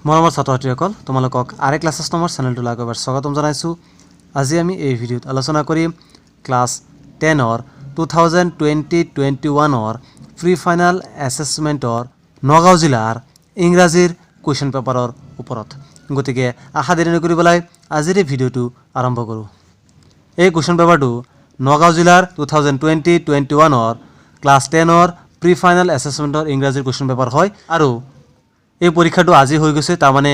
মৰমৰ ছাত্ৰ-ছাত্ৰীসকল তোমালোকক আৰে ক্লাছেছ নামৰ চেনেলটোলৈ এবাৰ স্বাগতম জনাইছোঁ। আজি আমি এই ভিডিঅ'ত আলোচনা কৰিম ক্লাছ 10ৰ 2020-21ৰ প্ৰি ফাইনেল এছেছমেণ্টৰ নগাঁও জিলাৰ ইংৰাজীৰ কুৱেশ্যন পেপাৰৰ ওপৰত। গতিকে আশা দেৰি নকৰিবলৈ আজিৰ এই ভিডিঅ'টো আৰম্ভ কৰোঁ। এই কুৱেশ্যন পেপাৰটো নগাঁও জিলাৰ 2020-21ৰ ক্লাছ 10ৰ প্ৰি ফাইনেল এছেছমেণ্টৰ ইংৰাজীৰ কুৱেশ্যন পেপাৰ হয় আৰু এই পৰীক্ষাটো আজি হৈ গৈছে, তাৰমানে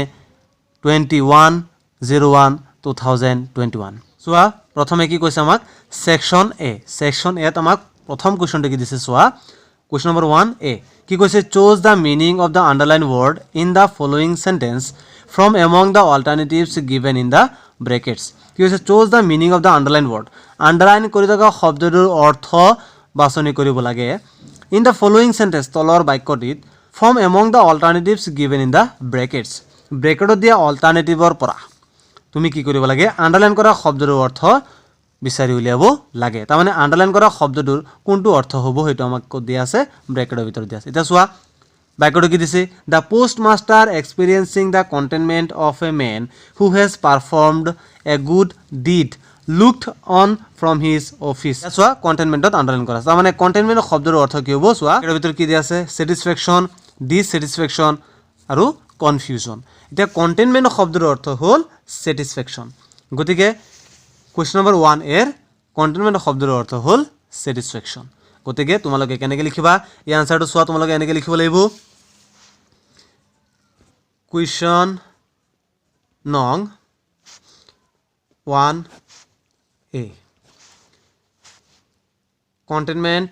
21/01/2021। চোৱা প্ৰথমে কি কৈছে আমাক ছেকশ্যন এ। ছেকশ্যন এত আমাক প্ৰথম কুৱেশ্যনটো কি দিছে চোৱা। কুৱেশ্যন নম্বৰ 1A কি কৈছে, choose the meaning of the underline word in the following sentence from among the alternatives given in the brackets. কি কৈছে, choose the meaning of the underline word. Underline কৰি থকা শব্দটোৰ অৰ্থ বাছনি কৰিব লাগে। ইন দ্য ফলোয়িং চেণ্টেন্স তলৰ বাক্যটিত from among the alternatives given in the brackets. ব্ৰেকেটত দিয়া অল্টাৰনেটিভৰ পৰা তুমি কি কৰিব লাগে, আণ্ডাৰলাইন কৰা শব্দটোৰ অৰ্থ বিচাৰি উলিয়াব লাগে। তাৰমানে আণ্ডাৰলাইন কৰা শব্দটোৰ কোনটো অৰ্থ হ'ব সেইটো আমাক ক'ত দিয়া আছে, ব্ৰেকেটৰ ভিতৰত দিয়া আছে। এতিয়া চোৱা বাক্যটো কি দিছে, the post master experiencing the contentment of a man who has performed a good deed looked on from his office. চোৱা কণ্টেইনমেণ্টত আণ্ডাৰলাইন কৰা আছে, তাৰমানে কণ্টেইনমেণ্ট শব্দটোৰ অৰ্থ কি হ'ব চোৱা। ইয়াৰ ভিতৰত কি দিয়া আছে, ছেটিছফেকশ্যন, ডিছেটিছফেকশ্যন আৰু কনফিউজন। এতিয়া কণ্টেইনমেণ্ট শব্দটোৰ অৰ্থ হ'ল ছেটিছফেকশ্যন। গতিকে কুৱেশ্যন নম্বৰ 1A কণ্টেইনমেণ্ট শব্দটোৰ অৰ্থ হ'ল ছেটিছফেকশ্যন। গতিকে তোমালোকে কেনেকৈ লিখিবা, এই আনচাৰটো চোৱা, তোমালোকে এনেকৈ লিখিব লাগিব। কুৱেশ্যন নং 1A কণ্টেইনমেণ্ট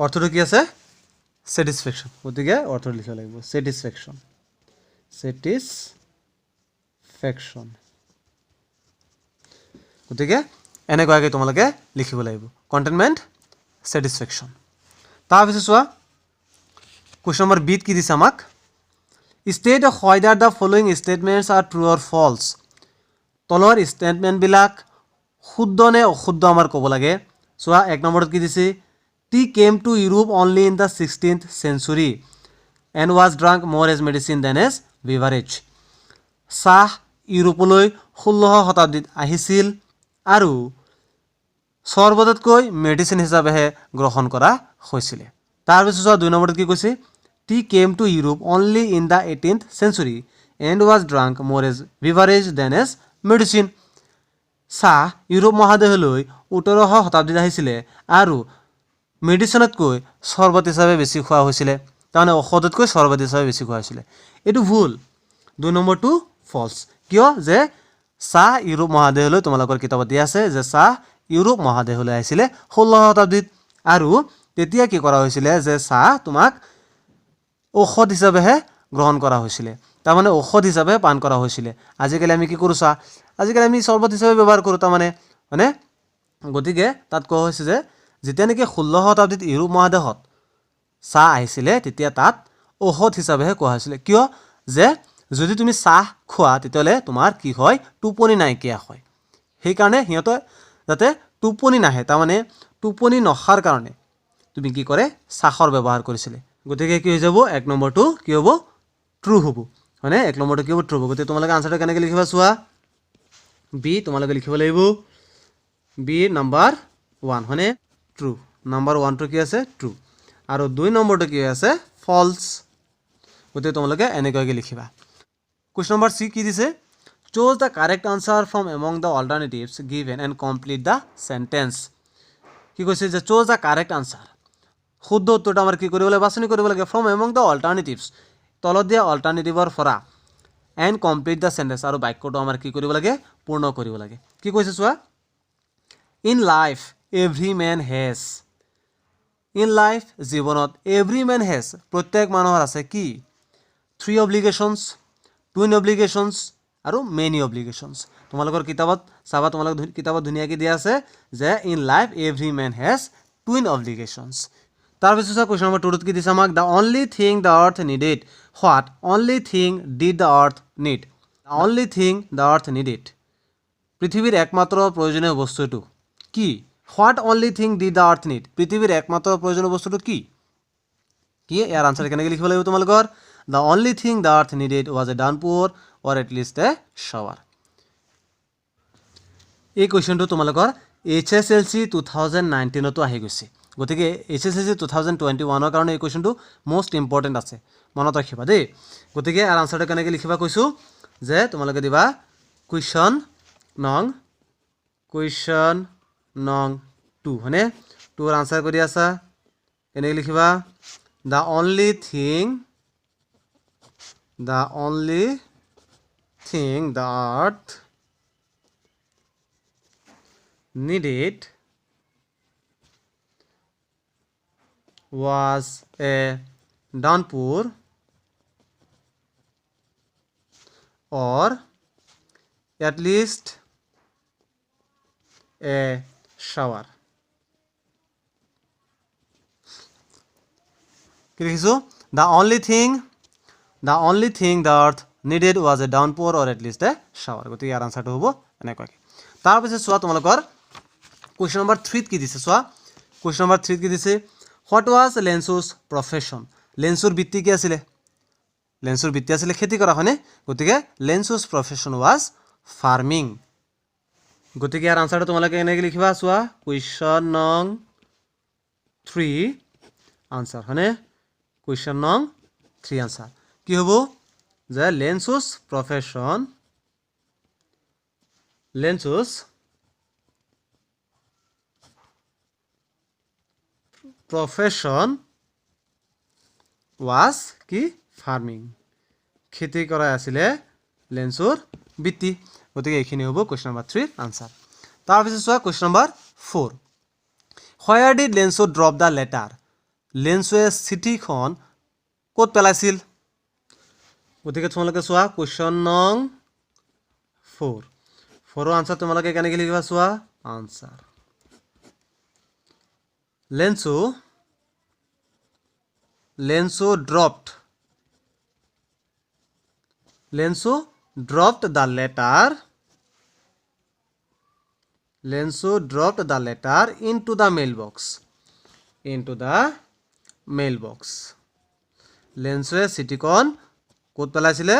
অৰ্থটো কি আছে, ছেটিছফেকশ্যন। গতিকে অৰ্থটো লিখিব লাগিব ছেটিছফেকশ্যন। ছেটিছফেকশ্যন। গতিকে এনেকুৱাকৈ তোমালোকে লিখিব লাগিব কণ্টেইনমেণ্ট ছেটিছফেকশ্যন। তাৰপিছত চোৱা কুৱেশ্যন নম্বৰ বিত কি দিছে আমাক, state whether the following statements are true or false. তলৰ ষ্টেটমেণ্টবিলাক শুদ্ধ নে অশুদ্ধ আমাৰ ক'ব লাগে। চোৱা 1 নম্বৰত কি দিছে, T came to Europe only in the 16th century and was drunk মোৰ এজ মেডিচিন দেন এজ বিভাৰেজ। চাহ ইউৰোপলৈ 16শ শতাব্দীত আহিছিল আৰু চৰ্বততকৈ মেডিচিন হিচাপেহে গ্ৰহণ কৰা হৈছিলে। তাৰপিছত চোৱা 2 নম্বৰত কি কৈছে, T came to Europe only in the 18th century and was drunk মোৰ এজ বিভাৰেজ দেন এজ মেডিচিন। চাহ ইউৰোপ মহাদেশলৈ 17শ শতাব্দীত আহিছিলে আৰু মেডিচিনতকৈ চৰ্বত হিচাপে বেছি খোৱা হৈছিলে, তাৰমানে ঔষধতকৈ চৰ্বত হিচাপে বেছি খোৱা হৈছিলে। এইটো ভুল। 2 নম্বৰটো ফল্ছ। কিয়, যে চাহ ইউৰোপ মহাদেশলৈ তোমালোকৰ কিতাপত দিয়া আছে যে চাহ ইউৰোপ মহাদেশলৈ আহিছিলে 16শ শতাব্দীত আৰু তেতিয়া কি কৰা হৈছিলে যে চাহ তোমাক ঔষধ হিচাপেহে গ্ৰহণ কৰা হৈছিলে, তাৰমানে ঔষধ হিচাপে পান কৰা হৈছিলে। আজিকালি আমি কি কৰোঁ, চাহ আজিকালি আমি চৰ্বত হিচাপে ব্যৱহাৰ কৰোঁ, তাৰমানে হয়নে। গতিকে তাত কোৱা হৈছে যে যেতিয়া নেকি 16শ শতাব্দীত ইউৰোপ মহাদেশত চাহ আহিছিলে তেতিয়া তাত ঔষধ হিচাপেহে কোৱা হৈছিলে। কিয়, যে যদি তুমি চাহ খোৱা তেতিয়াহ'লে তোমাৰ কি হয়, টোপনি নাইকিয়া হয়। সেইকাৰণে সিহঁতে যাতে টোপনি নাহে, তাৰমানে টোপনি নহাৰ কাৰণে তুমি কি কৰে, চাহৰ ব্যৱহাৰ কৰিছিলে। গতিকে কি হৈ যাব, 1 নম্বৰটো কি হ'ব, ট্ৰু হ'ব, হয়নে। 1 নম্বৰটো কি হ'ব, ট্ৰু হ'ব। গতিকে তোমালোকে আনচাৰটো কেনেকৈ লিখিবা চোৱা, বি তোমালোকে লিখিব লাগিব বি নম্বৰ 1, হয়নে, ট্ৰু। নম্বৰ 1টো কি আছে, ট্ৰু, আৰু 2 নম্বৰটো কি আছে, ফল্ছ। গতিকে তোমালোকে এনেকুৱাকৈ লিখিবা। কুৱেশ্যন নম্বৰ চি কি দিছে, choose the correct answer from among the alternatives given and complete the sentence. কি কৈছে যে চ'জ দ্য কাৰেক্ট আনচাৰ, শুদ্ধ উত্তৰটো আমাৰ কি কৰিব লাগে, বাছনি কৰিব লাগে। ফ্ৰম এমং দ্য অল্টাৰনেটিভছ তলত দিয়া অল্টাৰনেটিভৰ পৰা এণ্ড কমপ্লিট দ্য চেণ্টেন্স আৰু বাক্যটো আমাৰ কি কৰিব লাগে, পূৰ্ণ কৰিব লাগে। কি কৈছে চোৱা, in life every man has. In life জীৱনত এভৰি মেন হেজ প্ৰত্যেক মানুহৰ আছে কি, 3 অব্লিগেশ্যনছ, 2 অব্লিগেশ্যনছ আৰু মেনি অব্লিগেশ্যনছ। তোমালোকৰ কিতাপত চাবা, তোমালোকৰ কিতাপত ধুনীয়াকৈ দিয়া আছে যে in life every man has 2 obligations. তাৰপিছত চোৱা কুৱেশ্যন নম্বৰ 2ত কি দিছে আমাক, the only thing the earth needed what only thing did the earth need. The only thing the earth needed, পৃথিৱীৰ একমাত্ৰ প্ৰয়োজনীয় বস্তুটো কি, what only thing did the earth need পৃথিৱীৰ একমাত্ৰ প্ৰয়োজনীয় বস্তুটো কি কি ইয়াৰ আনসাৰ কেনেকৈ লিখিব লাগিব তোমালোকৰ the only thing the earth needed was a downpour or at least a shower এই কুৱেশ্যনটো তোমালোকৰ HSLC 2019তো আহি গৈছে গতিকে HSLC 2021ৰ কাৰণে এই কুৱেশ্যনটো মোষ্ট ইম্পৰ্টেণ্ট আছে মনত ৰাখিবা দেই গতিকে ইয়াৰ আনসাৰটো কেনেকৈ লিখিবা কৈছোঁ যে তোমালোকে দিবা কুৱেশ্যন নং 2 হয়নে 2ৰ আনসাৰ কৰি আছা কেনেকৈ লিখিবা the only thing the earth needed was a downpour or at least a shower কি লিখিছোঁ the only thing the earth needed was a downpour or at least a shower গতিকে ইয়াৰ আনসাৰটো হ'ব এনেকুৱাকৈ তাৰপিছত চোৱা তোমালোকৰ কুৱেশ্যন নম্বৰ 3 কি দিছে চোৱা কুৱেশ্যন নম্বৰ 3 কি দিছে হোৱাট ৱাজ লেঞ্চুছ প্ৰফেশ্যন লেঞ্চুৰ বৃত্তি কি আছিলে লেঞ্চুৰ বৃত্তি আছিলে খেতি কৰা হয়নে গতিকে লেঞ্চুছ প্ৰফেশ্যন ৱাজ ফাৰ্মিং গতিকে ইয়াৰ আনসাৰটো তোমালোকে এনেকৈ লিখিবা চোৱা কুৱেশ্যন নং 3 আনসাৰ হয়নে কুৱেশ্যন নং 3 আনসাৰ কি হ'ব যে লেঞ্চুছ প্ৰফেশ্যন ৱাজ কি ফাৰ্মিং খেতি কৰা আছিলে লেঞ্চুৰ বৃত্তি গতিকে এইখিনি হ'ব কুৱেশ্যন নম্বৰ 3 আনসাৰ তাৰপিছত চোৱা question number 4 where did Lencho drop the letter লেঞ্চুৱে চিঠিখন ক'ত পেলাইছিল গতিকে তোমালোকে চোৱা কুৱেশ্যন নং 4ৰ আনসাৰ তোমালোকে কেনেকৈ লিখিবা চোৱা answer লেঞ্চু dropped the letter into the mailbox লেঞ্চুৱে চিঠিখন ক'ত পেলাইছিলে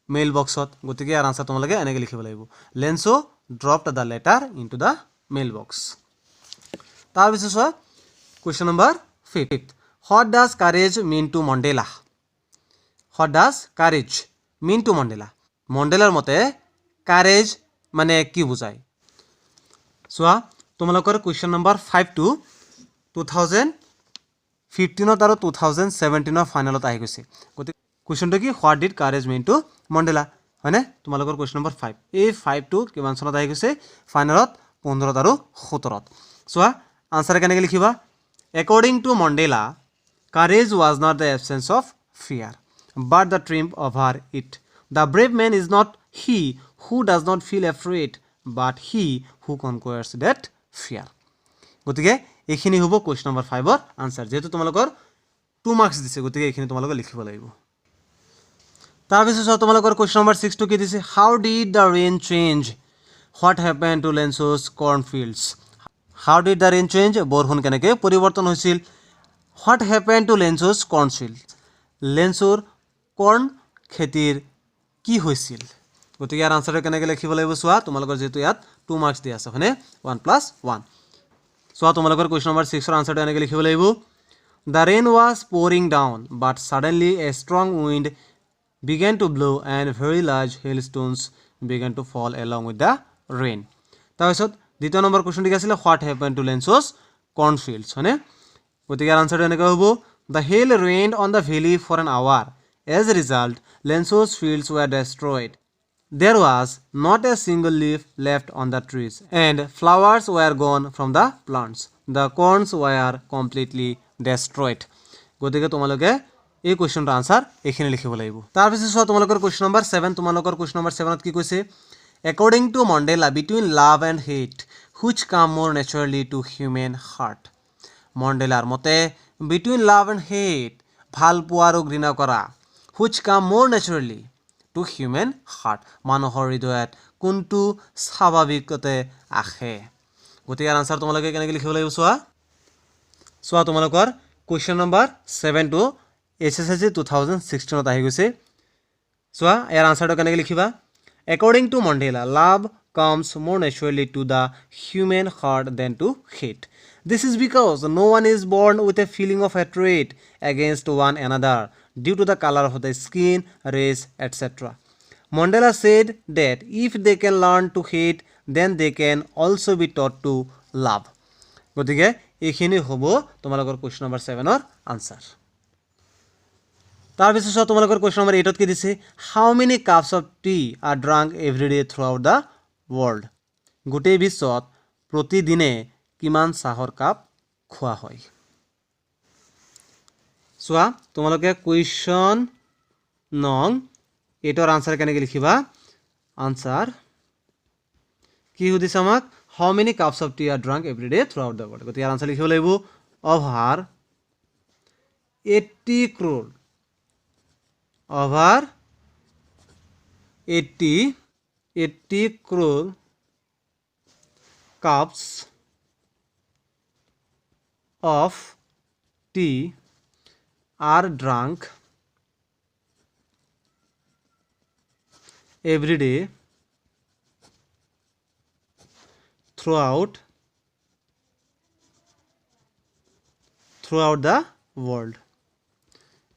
মেইল বক্সত গতিকে ইয়াৰ আনসাৰ তোমালোকে এনেকৈ লিখিব লাগিব লেঞ্চু dropped the letter into the mailbox তাৰপিছত চোৱা question number 5 what does courage mean to Mandela মণ্ডেলাৰ মতে কাৰেজ মানে কি বুজায় চোৱা তোমালোকৰ কুৱেশ্যন নম্বৰ 5 টো 2015 আৰু 2017 ফাইনেলত আহি গৈছে গতিকে কুৱেশ্যনটো কি what did courage mean to মণ্ডেলা হয়নে তোমালোকৰ কুৱেশ্যন নম্বৰ 5 এই 5 টো কিমান চনত আহি গৈছে ফাইনেলত 15 আৰু 17 চোৱা আনসাৰ কেনেকৈ লিখিবা according to Mandela courage was not the absence of fear but the triumph over it the brave man is not he who does not feel afraid but he who conquers that fear গতিকে এইখিনি হ'ব question number 5ৰ answer যেহেতু তোমালোকৰ 2 marks দিছে গতিকে এইখিনি তোমালোকে লিখিব লাগিব তাৰপিছত তোমালোকৰ কুৱেশ্যন নম্বৰ 6 টো কি দিছে how did the rain change what happened to Lensu's cornfields how did the rain change বৰষুণ কেনেকৈ পৰিৱৰ্তন হৈছিল what happened to Lensu's cornfields লেঞ্চুৰ কৰ্ণ খেতিৰ কি হৈছিল গতিকে ইয়াৰ আনসাৰটো কেনেকৈ লিখিব লাগিব চোৱা তোমালোকৰ যেহেতু ইয়াত 2 মাৰ্কস দিয়া আছে হয়নে 1+1 চোৱা তোমালোকৰ কুৱেশ্যন নম্বৰ 6ৰ আনসাৰটো এনেকৈ লিখিব লাগিব the rain was pouring down but suddenly a strong wind began to blow and very large hailstones began to fall along with the rain তাৰপিছত দ্বিতীয় নম্বৰ কুৱেশ্যনটো কি আছিল what happened to Lensu's cornfields হয়নে গতিকে ইয়াৰ আনসাৰটো এনেকৈ হ'ব the hail rained on the valley for an hour as a result Lensu's fields were destroyed there was not a single leaf left on the trees and flowers were gone from the plants the corns were completely destroyed গতিকে তোমালোকে এই কুৱেশ্যনটোৰ answer এইখিনি লিখিব লাগিব তাৰপিছত চোৱা তোমালোকৰ question number 7 তোমালোকৰ কুৱেশ্যন নম্বৰ 7ত কি কৈছে according to Mandela between love and hate which come more naturally to human heart মণ্ডেলাৰ মতে between love and hate ভাল পোৱা আৰু ঘৃণা কৰা which come more naturally to human heart মানুহৰ হৃদয়ত কোনটো স্বাভাৱিকতে আহে গতিকে ইয়াৰ আনসাৰ তোমালোকে কেনেকৈ লিখিব লাগিব চোৱা তোমালোকৰ কুৱেশ্যন নম্বৰ 7 টু SSLC 2016 আহি গৈছে চোৱা ইয়াৰ আনসাৰটো কেনেকৈ লিখিবা According to Mandela, love comes more naturally to the human heart than to hate. This is because no one is born with a feeling of hatred against one another due to the color of the skin, race, etc. Mandela said that if they can learn to hate, then they can also be taught to love. গতিকে এইখিনি হ'ব তোমালোকৰ question number 7 ৰ answer তাৰপিছত চোৱা তোমালোকৰ question number 8 ত কি দিছে how many cups of tea are drank every day throughout the world গোটেই বিশ্বত প্ৰতিদিনে কিমান চাহৰ কাপ খোৱা হয় চোৱা তোমালোকে কুৱেশ্যন নং 8 ৰ আনসাৰ কেনেকৈ লিখিবা আনসাৰ কি সুধিছে আমাক how many cups of tea are drank every day throughout the world গতিকে ইয়াৰ আনসাৰ লিখিব লাগিব over 80 crore over 80 crore cups of tea are drunk every day throughout the world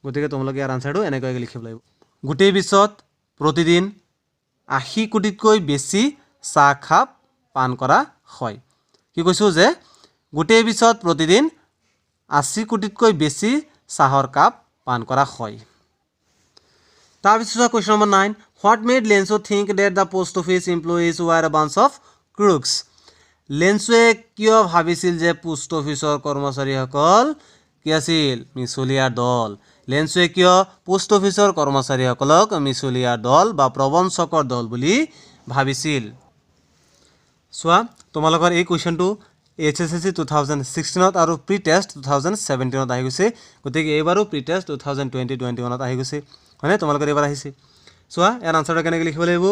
গতিকে তোমালোকে ইয়াৰ আনসাৰটো এনেকৈ লিখিব লাগিব গোটেই বিশ্বত প্ৰতিদিন 80 কোটিতকৈ বেছি চাহ কাপ পান কৰা হয় কি কৈছো যে গোটেই বিশ্বত প্ৰতিদিন 80 কোটিতকৈ বেছি চাহৰ কাপ পান কৰা হয় তাৰপিছত question number 9 what made Lencho think that the post office employees were a bunch of crooks লেন্সোৱে কিয় ভাবিছিল যে পোষ্ট অফিচৰ কৰ্মচাৰীসকল কি আছিল মিছলীয়াৰ দল লেন্সোৱে কিয় পোষ্ট অফিচৰ কৰ্মচাৰীসকলক মিছলীয়াৰ দল বা প্ৰবঞ্চকৰ দল বুলি ভাবিছিল চোৱা তোমালোকৰ এই কুৱেশ্যনটো HSLC 2016 ত আৰু প্ৰি টেষ্ট 2017 ত আহি গৈছে গতিকে এইবাৰো প্ৰি টেষ্ট 2020-21 ত আহি গৈছে হয়নে তোমালোকৰ এইবাৰ আহিছে চোৱা ইয়াৰ আনসাৰটো কেনেকৈ লিখিব লাগিব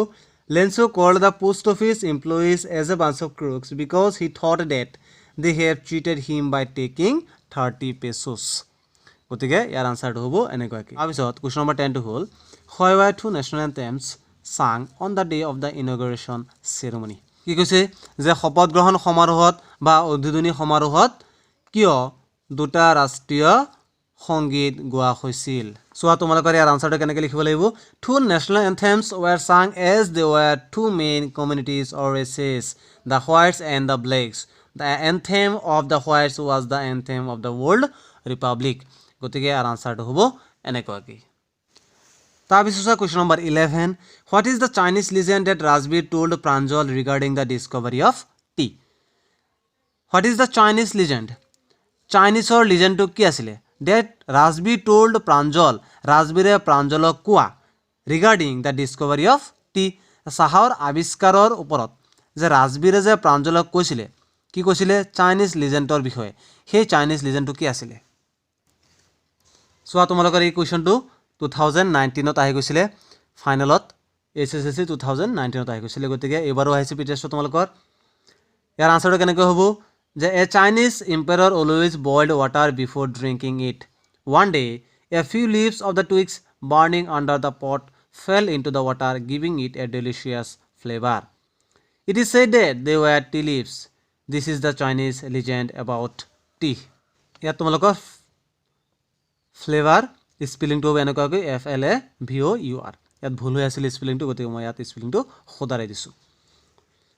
Lenso called the post office employees as a bunch of crooks because he thought that they have cheated him by taking 30 pesos. গতিকে ইয়াৰ আনসাৰটো হ'ব এনেকুৱাকৈ তাৰপিছত কুৱেশ্যন নম্বৰ 10 টো হ'ল Why were two national anthems sung on the day of the inauguration ceremony? কি কৈছে যে শপত গ্ৰহণ সমাৰোহত বা উদ্বোধনী সমাৰোহত কিয় দুটা ৰাষ্ট্ৰীয় সংগীত গোৱা হৈছিল চোৱা তোমালোকৰ ইয়াৰ আনসাৰটো কেনেকৈ লিখিব লাগিব Two national anthems were sung as they were two main communities or races, the whites and the blacks. The anthem of the whites was the anthem of the world republic. গতিকে ইয়াৰ আনসাৰটো হ'ব এনেকুৱাকৈ তাৰপিছত question number 11 What is the Chinese legend that Rajbir told Pranjal regarding the discovery of tea? What is the Chinese legend? Chineseৰ লিজেণ্ডটো কি আছিলে that Rajbir told Pranjal ৰাজবীৰে প্ৰাঞ্জলক কোৱা regarding the discovery of tea চাহৰ আৱিষ্কাৰৰ ওপৰত যে ৰাজবীৰে যে প্ৰাঞ্জলক কৈছিলে কি কৈছিলে চাইনিজ লিজেণ্ডৰ বিষয়ে সেই চাইনিজ লিজেণ্ডটো কি আছিলে চোৱা তোমালোকৰ এই কুৱেশ্যনটো 2019 ত আহি গৈছিলে ফাইনেলত SSLC 2019 ত আহি গৈছিলে গতিকে এবাৰো আহিছে প্ৰিটেষ্ট তোমালোকৰ ইয়াৰ আনসাৰটো কেনেকৈ হ'ব যে a Chinese emperor always boiled water before drinking it. One day, a few leaves of the twigs burning under the pot fell into the water, giving it a delicious flavor. It is said that they were tea leaves. This is the Chinese legend about tea. ইয়াত তোমালোকৰ flavour স্পেলিংটো হ'ব এনেকুৱাকৈ FLAVOUR ইয়াত ভুল হৈ আছিল স্পেলিংটো গতিকে মই ইয়াত স্পেলিংটো শুধৰাই দিছোঁ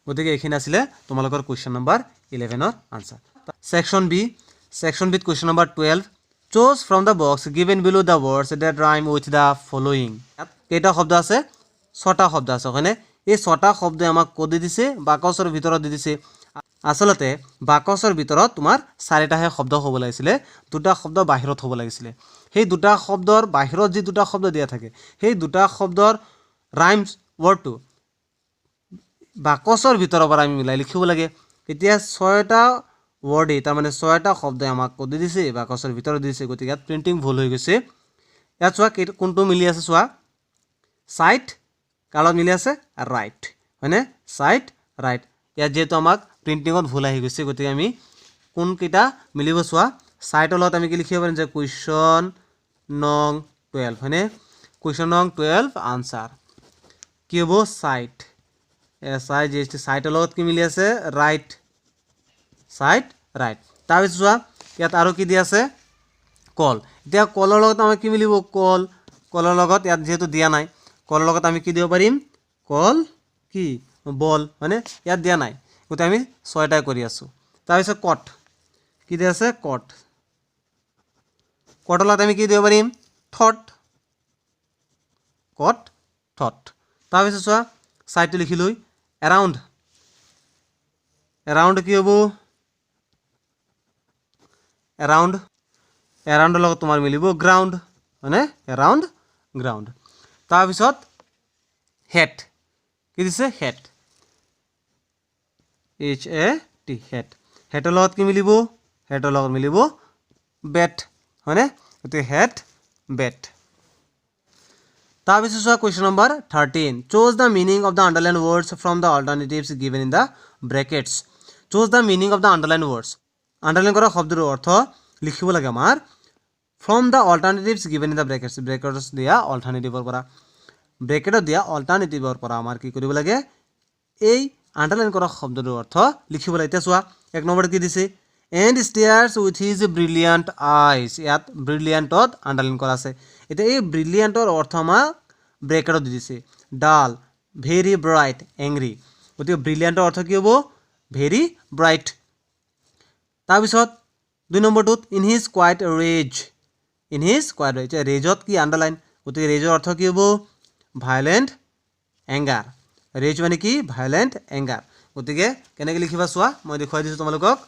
গতিকে এইখিনি আছিলে তোমালোকৰ কুৱেশ্যন নম্বৰ 11 ৰ আনসাৰ সেকশন বিত question number 12 choose from the box given below the words that rhyme with the following কেইটা শব্দ আছে ছটা শব্দ আছে হয়নে এই ছটা শব্দ আমাক ক'ত দি দিছে বাকচৰ ভিতৰত দি দিছে আসলতে বাকচৰ ভিতৰত তোমাৰ চাৰিটাহে শব্দ হ'ব লাগিছিল দুটা শব্দ বাহিৰত হ'ব লাগিছিল সেই দুটা শব্দৰ বাহিৰত যি দুটা শব্দ দিয়া থাকে সেই দুটা শব্দৰ ৰাইমছ ৱৰ্ডটো বাকচৰ ভিতৰৰ পৰা আমি মিলাই লিখিব লাগে এতিয়া ছয়টা ৱৰ্ডে তাৰ মানে ছয়টা শব্দ আমাক ক'ত দি দিছে বাকচৰ ভিতৰত দিছে গতিকে ইয়াত প্ৰিন্টিং ভুল হৈ গৈছে ইয়াত চোৱা কোনটো মিলি আছে চোৱা সাইড কালত মিলি আছে ৰাইট হয়নে সাইড ৰাইট ইয়াত যেটো আমাক প্ৰিণ্টিঙত ভুল আহি গৈছে, গতিকে আমি কোনকেইটা মিলিব চোৱা। চাইটৰ লগত আমি কি লিখিব পাৰিম যে কুৱেশ্যন নং 12 হয়নে? কুৱেশ্যন নং 12 আনচাৰ কি হ'ব? চাইট, SIGHT, চাইটৰ লগত কি মিলি আছে? ৰাইট, চাইট ৰাইট। তাৰপিছত চোৱা ইয়াত আৰু কি দি আছে? কল। এতিয়া কলৰ লগত আমাৰ কি মিলিব? কল। কলৰ লগত ইয়াত যিহেতু দিয়া নাই, কলৰ লগত আমি কি দিব পাৰিম? কল কি? বল হয়নে? ইয়াত দিয়া নাই, গতিকে আমি 6টাই কৰি আছোঁ। তাৰপিছত কট, কি দি আছে? কট। কটৰ লগত আমি কি দিব পাৰিম? থট, কট থট। তাৰপিছত চোৱা চাইডটো লিখিলোঁ, এৰাউণ্ড। এৰাউণ্ড কি হ'ব? এৰাউণ্ড। এৰাউণ্ডৰ লগত তোমাৰ মিলিব গ্ৰাউণ্ড হয়নে? Around ground. তাৰপিছত হেড, কি দিছে? Head, HAT, head. হেডৰ লগত কি মিলিব? হেডৰ লগত মিলিব বেট হয়নে? গতিকে হেড বেট। তাৰপিছত চোৱা question number 13, choose the meaning of the underline words from the alternatives given in the brackets. Choose the meaning of the underline words, underline কৰা শব্দটোৰ অৰ্থ লিখিব লাগে আমাৰ from the alternatives given in the brackets, brackets দিয়া অল্টাৰনেটিভৰ পৰা, ব্ৰেকেটত দিয়া অল্টাৰনেটিভৰ পৰা আমাৰ কি কৰিব লাগে? এই আণ্ডাৰলাইন কৰা শব্দটোৰ অৰ্থ লিখিব লাগে। এতিয়া চোৱা 1 নম্বৰত কি দিছে? And stares with his brilliant আইজ, ইয়াত ব্ৰিলিয়াণ্টত আণ্ডাৰলাইন কৰা আছে। এতিয়া এই ব্ৰিলিয়াণ্টৰ অৰ্থ আমাক ব্ৰেকেটত দি দিছে, ডাল, ভেৰি ব্ৰাইট, এংগ্ৰি। গতিকে ব্ৰিলিয়াণ্টৰ অৰ্থ কি হ'ব? Very bright. তাৰপিছত 2 নম্বৰটোত in his quiet rage, in his quiet rage, ৰেজত কি? আণ্ডাৰলাইন। গতিকে ৰেজৰ অৰ্থ কি হ'ব? Violent anger. ৰেজ মানে কি? Violent anger. গতিকে কেনেকৈ লিখিবা চোৱা, মই দেখুৱাই দিছোঁ তোমালোকক।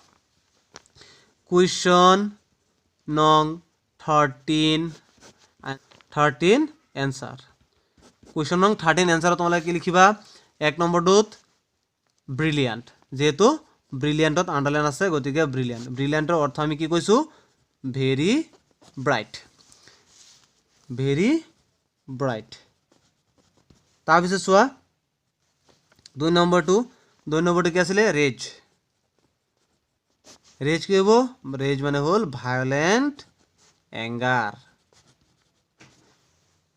কুৱেশ্যন নং 13 এনচাৰ। কুৱেশ্যন নং 13 এনচাৰত তোমালোকে কি লিখিবা? 1 নম্বৰটোত ব্ৰিলিয়াণ্ট, যিহেতু ব্ৰিলিয়াণ্টত আণ্ডাৰলাইন আছে গতিকে ব্ৰিলিয়াণ্ট। ব্ৰিলিয়াণ্টৰ অৰ্থ আমি কি কৈছোঁ? Very bright, very bright. তাৰপিছত চোৱা 2 নম্বৰটো কি আছিলে? ৰেজ। ৰেজ কি হ'ব? ৰেজ মানে হ'ল ভায়োলেণ্ট এংগাৰ।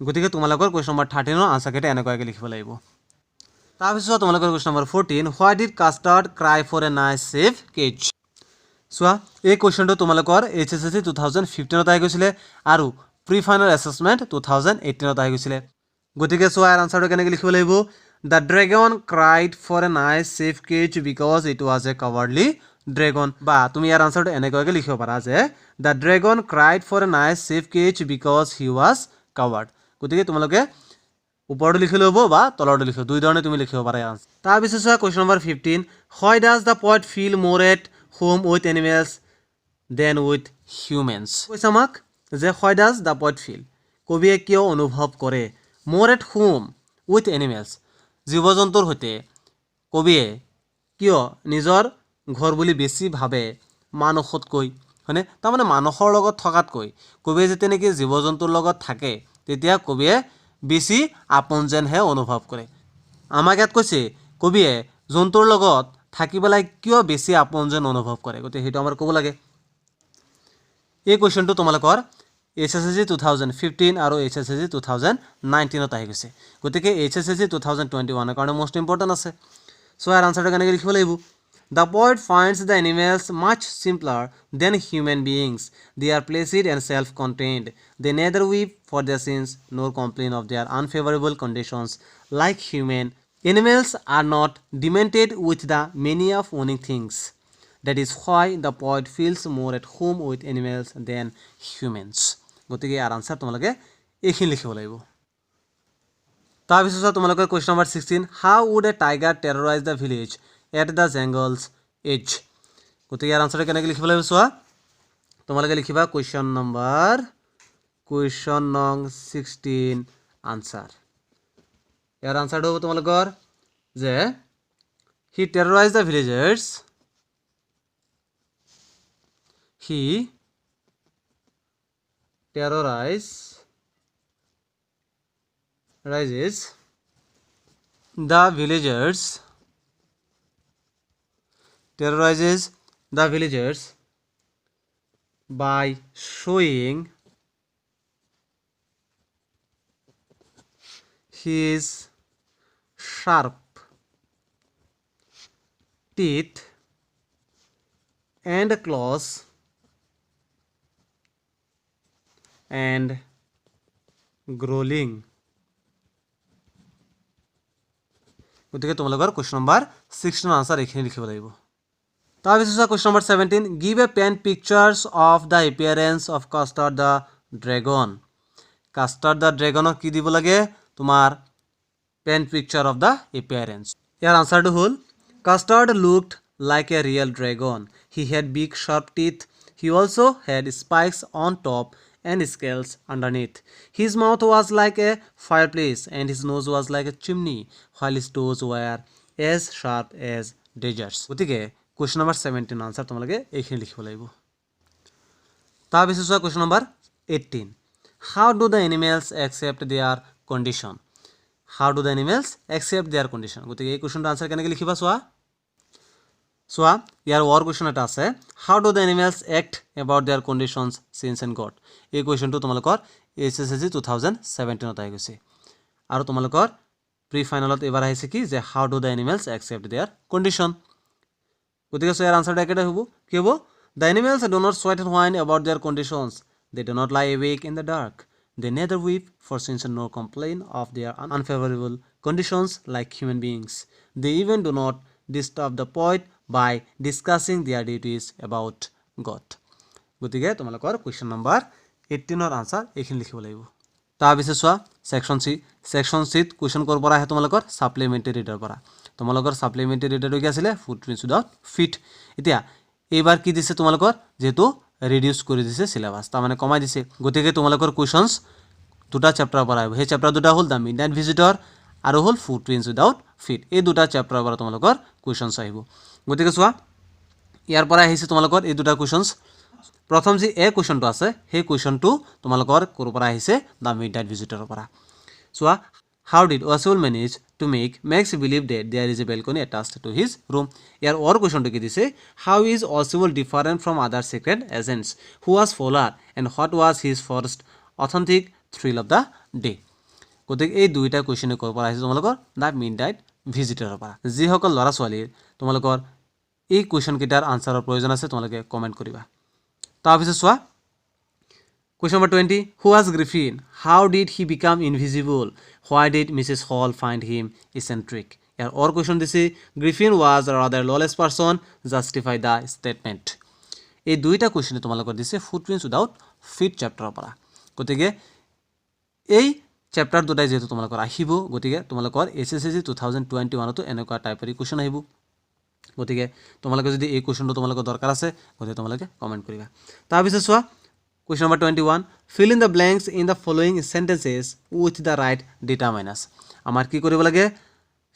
গতিকে তোমালোকৰ কুৱেশ্যন নম্বৰ 13ৰ আনচাৰকেইটা এনেকুৱাকৈ লিখিব লাগিব। তাৰপিছত তোমালোকৰ question number 14, why did custard cry for a nice safe cage. চোৱা এই কুৱেশ্যনটো তোমালোকৰ HSSC 2015ত আহি গৈছিলে আৰু প্ৰি ফাইনেল এছেছমেণ্ট 2018ত আহি গৈছিলে। গতিকে চোৱা ইয়াৰ আনচাৰটো কেনেকৈ লিখিব লাগিব? The dragon cried for a nice safe cage because it was a cowardly dragon. বা তুমি ইয়াৰ আনচাৰটো এনেকুৱাকৈ লিখিব পাৰা যে the dragon cried for a nice safe cage because he was coward. গতিকে তোমালোকে ওপৰটো লিখিলে হ'ব বা তলৰটো লিখিব, দুই ধৰণে তুমি লিখিব পাৰা। তাৰপিছত চোৱা question number 15, why does the poet feel more at home with animals than with humans. কৈছে আমাক যে why does the poet feel, কবিয়ে কিয় অনুভৱ কৰে মোৰ এট হোম উইথ এনিমেলছ, জীৱ জন্তুৰ সৈতে কবিয়ে কিয় নিজৰ ঘৰ বুলি বেছি ভাবে মানুহতকৈ হয়নে? তাৰমানে মানুহৰ লগত থকাতকৈ কবিয়ে যেতিয়া নেকি জীৱ জন্তুৰ লগত থাকে তেতিয়া কবিয়ে বেছি আপোন যেনহে অনুভৱ কৰে। আমাক ইয়াত কৈছে কবিয়ে জন্তুৰ লগত থাকি পেলাই কিয় বেছি আপোন যেন অনুভৱ কৰে, গতিকে সেইটো আমাৰ ক'ব লাগে। এই কুৱেশ্যনটো তোমালোকৰ HSSC 2015 আৰু HSSC 2019ত আহি গৈছে। গতিকে HSSC 2021ৰ কাৰণে মষ্ট ইম্পৰ্টেণ্ট আছে। চ' ইয়াৰ আনচাৰটো কেনেকৈ লিখিব লাগিব? The poet finds the animals much simpler than human beings, they are placid and self contained, they neither weep for their sins nor complain of their unfavourable conditions like human. Animals are not demented with the mania of owning things. That is why the poet feels more at home with animals than humans. গতিকে ইয়াৰ answer তোমালোকে এইখিনি লিখিব লাগিব। তাৰপিছত তোমালোকৰ question number 16, how would a tiger terrorize the village at the jungle's edge. গতিকে ইয়াৰ আনচাৰটো কেনেকৈ লিখিব লাগিব চোৱা, তোমালোকে লিখিবা কুৱেশ্যন নং 16 আনচাৰ। ইয়াৰ আনচাৰটো হ'ব তোমালোকৰ যে he terrorize the villagers, he terrorizes the villagers terrorizes the villagers by showing his sharp teeth and claws and growling. গতিকে তোমালোকৰ কুৱেশ্যন নম্বৰ 16 আনসাৰ এইখিনি লিখিব লাগিব। তাৰপিছত question number 17 give a pen pictures of the appearance of Custard the dragon. Custard the dragonক কি দিব লাগে তোমাৰ pen picture of the appearance। ইয়াৰ আনসাৰটো হ'ল Custard looked like a real dragon. He had big sharp teeth. He also had spikes on top and scales underneath. His mouth was like a fireplace and his nose was like a chimney, while his toes were as sharp as daggers. গতিকে question number 17 answer তোমালোকে এইখিনি লিখিব লাগিব। তাৰপিছত চোৱা question number 18 how do the animals accept their condition? How do the animals accept their condition? গতিকে এই questionৰ answer কেনেকৈ লিখিবা চোৱা ইয়াৰ war question এটা আছে how do the animals act about their conditions since and God? এই questionটো তোমালোকৰ SSC 2017 ত আহি গৈছে আৰু তোমালোকৰ প্ৰি ফাইনালত এবাৰ আহিছে কি যে how do the animals accept their condition? গতিকে ইয়াৰ আনসাৰটো একেটাই হ'ব কি হ'ব the animals do not sweat and whine about their conditions. They do not lie awake in the dark. They neither weep for sins nor complain of their unfavorable conditions like human beings. They even do not disturb the poet by discussing their duties about God. গতিকে তোমালোকৰ question number 18 answer এইখিনি লিখিব লাগিব। তাৰপিছত চোৱা section চিত question ক'ৰ পৰা আহে তোমালোকৰ সাপ্লিমেণ্টাৰী ৰিডাৰ পৰা। তোমালোকৰ সাপ্লিমেণ্টাৰী ৰিডাৰটো কি আছিলে ফুটপ্ৰিণ্টছ উইদাউট ফিট। এতিয়া এইবাৰ কি দিছে তোমালোকৰ যেহেতু ৰিডিউস কৰি দিছে সিলেবাস তাৰমানে কমাই দিছে গতিকে তোমালোকৰ কুৱেশ্যনছ দুটা চেপ্টাৰৰ পৰা আহিব। সেই চেপ্টাৰ দুটা হ'ল দ্য মিডনাইট ভিজিটৰ আৰু হ'ল ফুটপ্ৰিণ্টছ উইদাউট ফিট। এই দুটা চেপ্টাৰৰ পৰা তোমালোকৰ কুৱেশ্যনছ আহিব। গতিকে চোৱা ইয়াৰ পৰা আহিছে তোমালোকৰ এই দুটা কুৱেশ্যনছ। প্ৰথম যি এ কুৱেশ্যনটো আছে সেই কুৱেশ্যনটো তোমালোকৰ ক'ৰ পৰা আহিছে দ্য মিডনাইট ভিজিটৰৰ পৰা। চোৱা how did Oswald manage to make Max believe that there is a balcony attached to his room? ইয়াৰ অৰ কুৱেশ্যনটো কি দিছে how is Oswald different from other secret agents? Who was Fowler and what was his first authentic thrill of the day? গতিকে এই দুইটা কুৱেশ্যনে ক'ৰ পৰা আহিছে তোমালোকৰ the midnight ভিজিটৰৰ পৰা। যিসকল ল'ৰা ছোৱালীৰ তোমালোকৰ এই কুৱেশ্যনকেইটাৰ আনসাৰৰ প্ৰয়োজন আছে তোমালোকে কমেণ্ট কৰিবা। তাৰপিছত চোৱা question number 20 who was Griffin? How did he become invisible? Why did Mrs. Hall find him eccentric? Year or question দিছে Griffin was a rather lawless person. Justify the statement. এই দুইটা কুৱেশ্যনে তোমালোকৰ দিছে ফুটপ্ৰিণ্টছ উইদাউট ফিট চেপ্টাৰৰ পৰা। গতিকে এই chapter দুটাই যেহেতু তোমালোকৰ আহিব গতিকে তোমালোকৰ SSC 2021তো এনেকুৱা টাইপৰ কুৱেশ্যন আহিব। গতিকে তোমালোকে যদি এই কুৱেশ্যনটো তোমালোকৰ দৰকাৰ আছে গতিকে তোমালোকে কমেণ্ট কৰিবা। তাৰপিছত চোৱা question number 21 fill in the blanks in the following sentences with the right determiners. আমাৰ কি কৰিব লাগে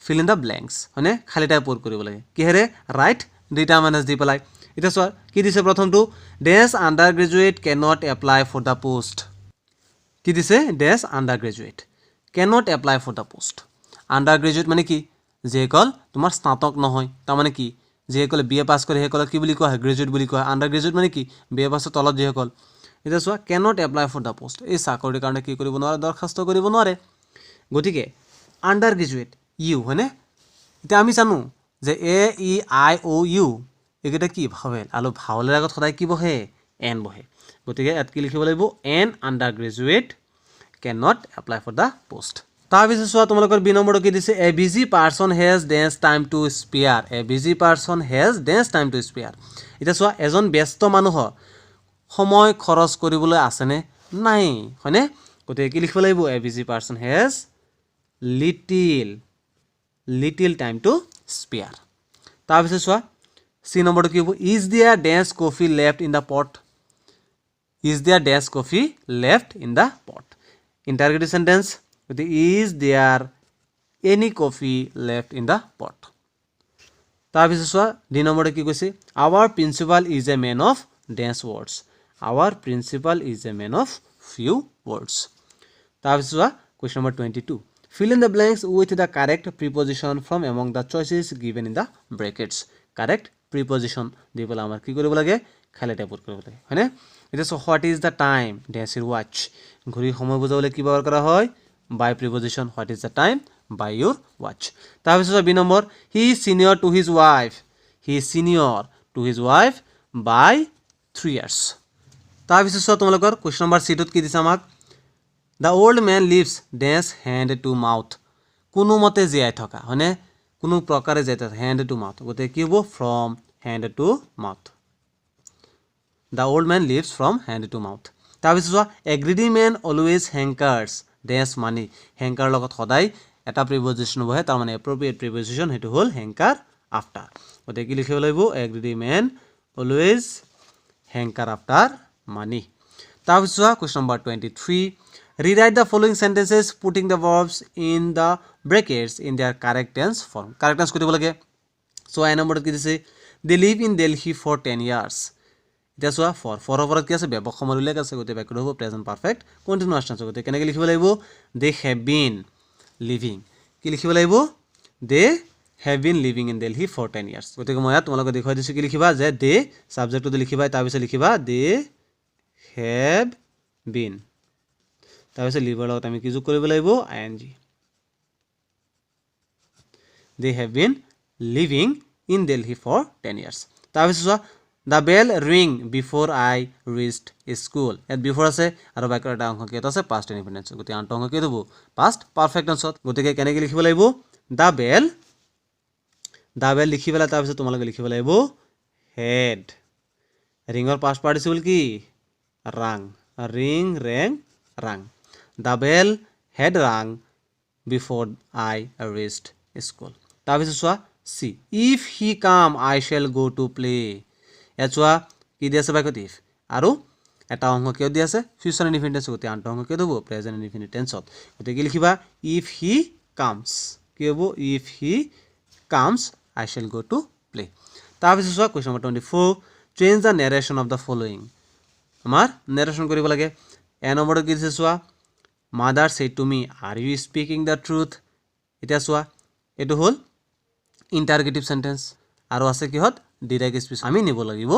fill in the blanks হয়নে খালি ঠাই পূৰ কৰিব লাগে কিহেৰে right determiners দি পেলাই। এতিয়া চোৱা কি দিছে প্ৰথমটো dash undergraduate cannot apply for the post। কি দিছে dash undergraduate cannot apply for the post। undergraduate মানে কি যিসকল তোমাৰ স্নাতক নহয় তাৰমানে কি যিসকলে BA পাছ কৰে সেইসকলক কি বুলি কোৱা হয় গ্ৰেজুৱেট বুলি কোৱা হয়। undergraduate মানে কি BA পাছৰ তলত যিসকল। এতিয়া চোৱা cannot apply for the post এই চাকৰিৰ কাৰণে কি কৰিব নোৱাৰে দৰখাস্ত কৰিব নোৱাৰে। গতিকে undergraduate ইউ হয়নে। এতিয়া আমি জানো যে AEIOU এইকেইটা কি ভাৱেল আৰু ভাৱেলৰ আগত সদায় কি বহে এন বহে। গতিকে ইয়াত কি লিখিব লাগিব N undergraduate cannot apply for the post। তাৰপিছত চোৱা তোমালোকৰ বি নম্বৰটো কি দিছে a busy person has dense time to spare. A busy person has dense time to spare। এতিয়া চোৱা এজন ব্যস্ত মানুহৰ সময় খৰচ কৰিবলৈ আছেনে নাই হয়নে। গতিকে কি লিখিব লাগিব a busy person has little time to spare। তাৰপিছত চোৱা চি নম্বৰটো কি হ'ব is there dash coffee left in the pot? Is there dash coffee left in the pot? Interrogative sentence গতিকে is there any coffee left in the pot? তাৰপিছত চোৱা D নম্বৰটো কি কৈছে our principal is a man of dense words. Our principal is a man of few words. তাৰপিছত চোৱা question number 22 fill in the blanks with the correct preposition from among the choices given in the brackets. Correct preposition দি পেলাই আমাৰ কি কৰিব লাগে খালী টেবত কৰিব লাগে হয়নে এতিয়া so what is the time dash your watch ঘড়ী সময় বুজাবলৈ কি ব্যৱহাৰ কৰা হয় by preposition what is the time by your watch তাৰপিছত B number he is senior to his wife he is senior to his wife by 3 years তাৰপিছত চোৱা তোমালোকৰ কুৱেশ্যন নম্বৰ চিটোত কি দিছে আমাক দ্য অল্ড মেন লিভছ ডেছ hand to mouth কোনোমতে জীয়াই থকা হয়নে কোনো প্ৰকাৰে জীয়াই থকা হেণ্ড টু মাউথ গতিকে কি হ'ব from hand to mouth the old man lives from hand to mouth তাৰপিছত চোৱা এ গ্ৰিডি মেন অলৱেজ হেংকাৰ্ছ ডেছ মানি হেংকাৰ লগত সদায় এটা প্ৰিপজিশ্যন বহে তাৰমানে এপ্ৰপ্ৰিয়েট প্ৰিপজিশ্যন সেইটো হ'ল হেংকাৰ আফটাৰ গতিকে কি লিখিব লাগিব এ গ্ৰিডি মেন অলৱেজ হেংকাৰ আফটাৰ মানি তাৰপিছত চোৱা question number 23 rewrite the following sentences putting the verbs in the brackets in their correct tense form correct tense কৰিব লাগে so a নম্বৰত কি দিছে they live in Delhi for 10 years এতিয়া চোৱা for ওপৰত কি আছে ব্যাপক সময় উল্লেখ আছে গতিকে বাক্যটো হ'ব প্ৰেজেন্ট পাৰফেক্ট কন্টিনিউয়াছ টেন্স গতিকে কেনেকৈ লিখিব লাগিব they have been living কি লিখিব লাগিব they have been living in Delhi for 10 years গতিকে মই ইয়াত তোমালোকক দেখুৱাই দিছোঁ কি লিখিবা যে they সাবজেক্টটো লিখিবা তাৰপিছত লিখিবা they have been তাৰপিছত লিভাৰ লগত আমি কি যোগ কৰিব লাগিব ing they have been living in Delhi for 10 years তাৰপিছত চোৱা the bell ring before I reached school ইয়াত before আছে আৰু বাক্যৰ এটা অংশ কি আছে past indefinite গতিকে আনটো অংশ কি হ'ব past perfect tense গতিকে কেনেকৈ লিখিব লাগিব the bell লিখি পেলাই তাৰপিছত তোমালোকে লিখিব লাগিব had ৰিঙৰ past participle কি rang ring rang rang the bell had rung before I reached school তাৰপিছত চোৱা see if he come I shall go to play ইয়াত চোৱা কি দি আছে বাক্যত if আৰু এটা অংশ কিয় দি আছে ফিউচাৰ ইনডিফিনিট টেন্স গতিকে আনটো অংশ কি হ'ব প্ৰেজেন্ট ইনডিফিনিট টেন্সত গতিকে কি লিখিবা if he comes কি হ'ব if he comes I shall go to play তাৰপিছত চোৱা question number 24 change the narration of the following আমাৰ narration কৰিব লাগে এ নম্বৰত কি দিছে চোৱা mother said to me are you speaking the truth এটা চোৱা এটো হল ইন্টাৰগেটিভ সেন্টেন্স আৰু আছে কিহত ডাইৰেক্ট স্পিচ আমি নিব লাগিব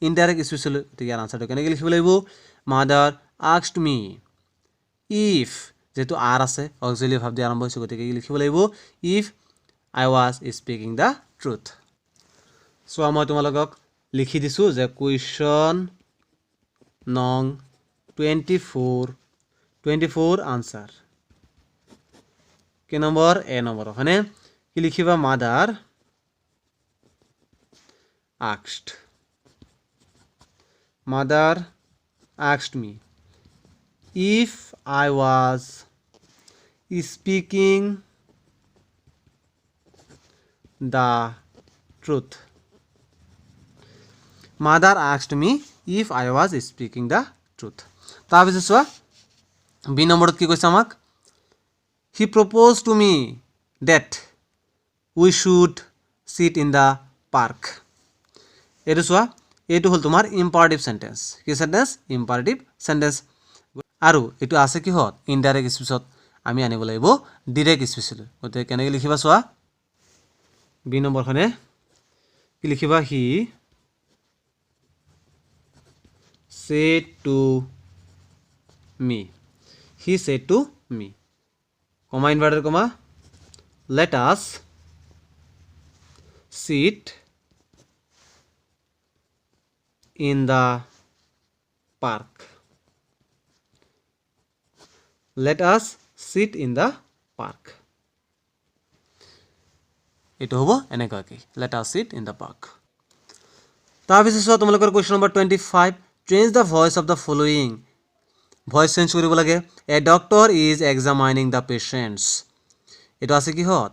ইনডাইৰেক্ট স্পিচ গতিকে আনসাৰটো কেনেকৈ লিখিব লাগিব mother asked me if যেটো r আছে অক্সিলিয়াৰী ভাৰ্ব দি আৰম্ভ হৈছে গতিকে কি লিখিব লাগিব if I was speaking the truth so মই তোমালোকক লিখি দিছো যে কুৱেশ্যন নং 24 আনসাৰ কি নম্বৰ এ নম্বৰ হয়নে কি লিখিবা mother asked me if I was speaking the truth mother asked me if I was speaking the truth তাৰপিছত চোৱা বি নম্বৰত কি কৈছে আমাক he proposed to me that we should sit in the park এটো চোৱা এটো হল তোমাৰ ইম্পাৰেটিভ সেন্টেন্স কি সেন্টেন্স ইম্পাৰেটিভ সেন্টেন্স আৰু এটো আছে কি হত ইনডাইৰেক্ট স্পিচত আমি আনিব লাগিব ডাইৰেক্ট স্পিচলৈ গতে কেনেকৈ লিখিবা চোৱা বি নম্বৰ খনে কি লিখিবা he said to me comma inverted comma let us sit in the park let us sit in the park এটো হ'ব এনেকৈ কি let us sit in the park তাৰপিছত চোৱা তোমালোকৰ question number 25 change the voice of the following voice change কৰিব লাগে a doctor is examining the patients এটো আছে কি হত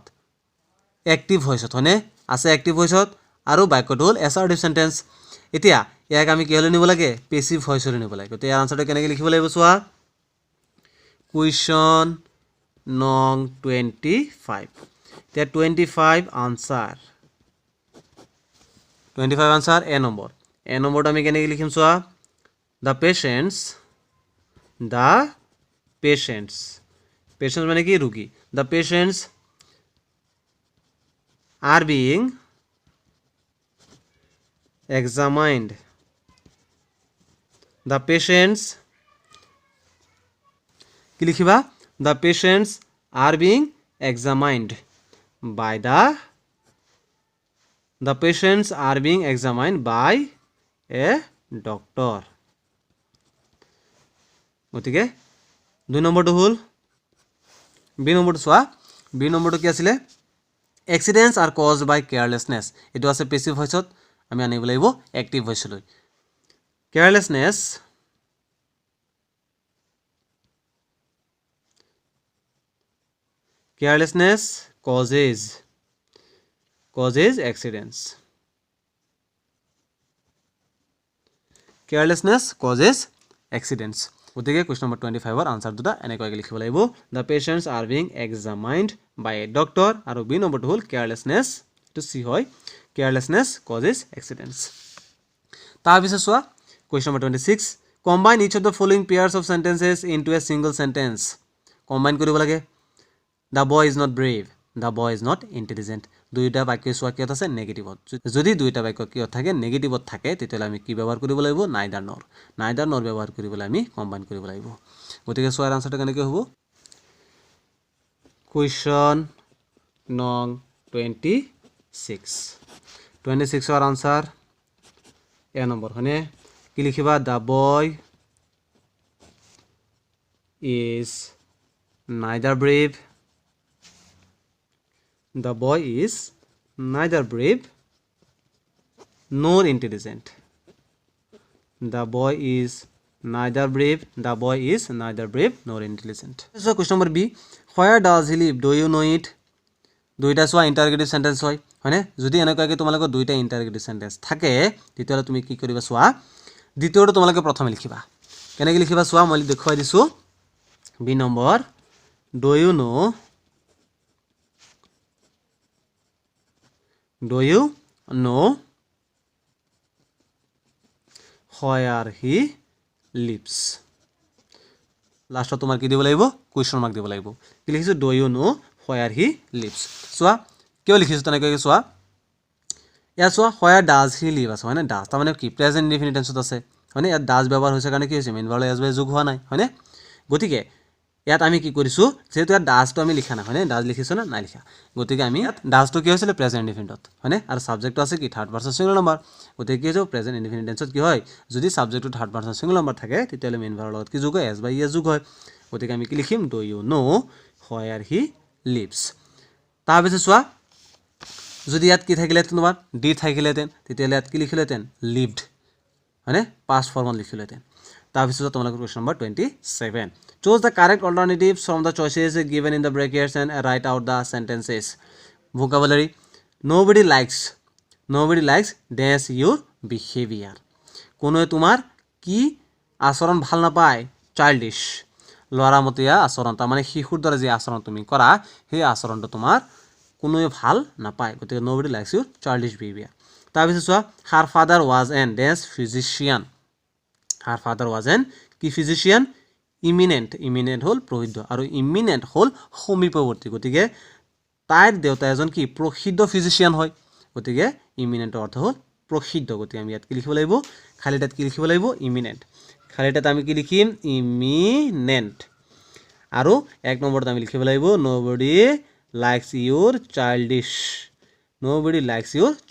এক্টিভ ভয়েসত হনে আছে এক্টিভ ভয়েসত আৰু বাক্যটো হল এসাৰ্টিভ সেন্টেন্স এতিয়া ইয়াক আমি কি হলে নিব লাগে পেসিভ ভয়েস হলে নিব লাগে গতে আনসাৰটো কেনেকৈ লিখিব লাগিব চোৱা কুৱেশ্যন নং 25 তে 25 আনসাৰ এ নম্বৰটো আমি কেনেকৈ লিখিম চোৱা the patients মানে কি ৰোগী the patients are being examined the patients কি লিখিবা the patients are being examined by the patients are being examined by a doctor গতিকে 2 নম্বৰটো হ'ল বি নম্বৰটো চোৱা বি নম্বৰটো কি আছিলে accidents are caused by carelessness এটো আছে পেসিভ ভয়েসত আমি আনিব লাগিব এক্টিভ ভয়েসলৈ carelessness causes accidents carelessness causes accidents গতিকে কোৱেশ্চন নম্বৰ 25 ৰ আনসাৰ দুটা এনেকৈ লিখিব লাগিব the patients are being examined by a doctor আৰু বি নম্বৰটো হ'ল carelessness to see হয় carelessness causes accidents তাৰ পিছত চোৱা question number 26 combine each of the following pairs of sentences into a single sentence combine কৰিব লাগে the boy is not brave the boy is not intelligent দুইটা বাক্য চোৱা কিয়ত আছে নেগেটিভত যদি দুইটা বাক্য কিয়ত থাকে নেগেটিভত থাকে তেতিয়ালে আমি কি ব্যৱহাৰ কৰিব লাগিব নাইদাৰ নৰ ব্যৱহাৰ কৰিবলৈ আমি কম্বাইন কৰিব লাগিব গতিকে সোয়াৰ আনসাৰটো কেনেকৈ হ'ব কোৱেশ্চন নং 26 ৰ আনসাৰ এ নম্বৰ হনে কি লিখিবা the boy is neither brave the boy is neither brave nor intelligent the boy is neither brave nor intelligent so question number b where does he live do you know it দুইটা সোয়া interrogative sentence হয় হয়নে যদি এনেকৈ তোমালোকৰ দুইটা ইন্টাৰগেটিভ sentence থাকে তেতিয়ালে তুমি কি কৰিবা সোয়া দ্বিতীয়টো তোমালোকে প্ৰথমে লিখিবা কেনেকৈ লিখিবা সোয়া মই দেখুৱাই দিছো B number do you know where he lives লাষ্টত তোমাৰ কি দিব লাগিব কোৱেশ্চন মাৰ্ক দিব লাগিব কি লিখিছো do you know where he lives সোয়া কিয় লিখিছো তেনেকৈ সোয়া ইয়া সোয়া where does he live আছে হয়নে does তাৰ মানে কি প্ৰেজেন্ট ইনডিফিনিট টেন্সত আছে হয়নে ইয়াত does ব্যৱহাৰ হৈছে কাৰণে কি হৈছে মেইন ভাৰ্ব এজ বাই যোগ হোৱা নাই হয়নে গতিকে ইয়াত আমি কি কৰিছো যেহেতু ইয়াত ডাজটো আমি লিখা নাই হয়নে ডাজ লিখিছো না নাই লিখা গতিকে আমি ইয়াত ডাজটো কি হৈছিল প্ৰেজেন্ট ইনডিফিনিটত হয়নে আৰু সাবজেক্টটো আছে কি থাৰ্ড পাৰসন সিঙ্গুলাৰ নাম্বাৰ গতিকে কি হৈছে প্ৰেজেন্ট ইনডিফিনিট টেন্সত কি হয় যদি সাবজেক্টটো থাৰ্ড পাৰসন সিঙ্গুলাৰ নাম্বাৰ থাকে তেতিয়ালে মেইন ভাৰ্বৰ লগত কি যোগ হয় এজ বাই যোগ হয় গতিকে আমি কি লিখিম do you know where he lives তাৰ পিছত চোৱা যদি ইয়াত কি থাকিলেতেন তোমাৰ ডি থাকিলেতেন তেতিয়ালে ইয়াত কি লিখিলেতেন lived হয়নে past form লিখিলেতেন তাৰ পিছত তোমালোকৰ question number 27 choose the correct alternatives from the choices given in the brackets and write out the sentences vocabulary nobody likes dash your behavior কোনোৱে তোমাৰ কি আচৰণ ভাল নাপায় childish লৰামতীয়া আচৰণ তাৰ মানে শিশুৰ দৰে যে আচৰণ তুমি কৰা সেই আচৰণটো তোমাৰ কোনোৱে ভাল নাপায় গতিকে nobody likes your childish behavior তাৰ পিছত চোৱা her father was an dash physician her father was an কি physician ইমিনেন্ট হল প্ৰসিদ্ধ আৰু ইমিনেন্ট হল সমীপৱৰ্তী গতিকে তাইৰ দেউতা এজন কি প্ৰসিদ্ধ ফিজিশিয়ান হয় গতিকে ইমিনেন্টৰ অৰ্থ হল প্ৰসিদ্ধ গতিকে আমি ইয়াত কি লিখিব লাগিব খালিটাত কি লিখিব লাগিব ইমিনেন্ট খালিটাত আমি কি লিখিম ইমিনেন্ট আৰু এক নম্বৰত আমি লিখিব লাগিব nobody likes your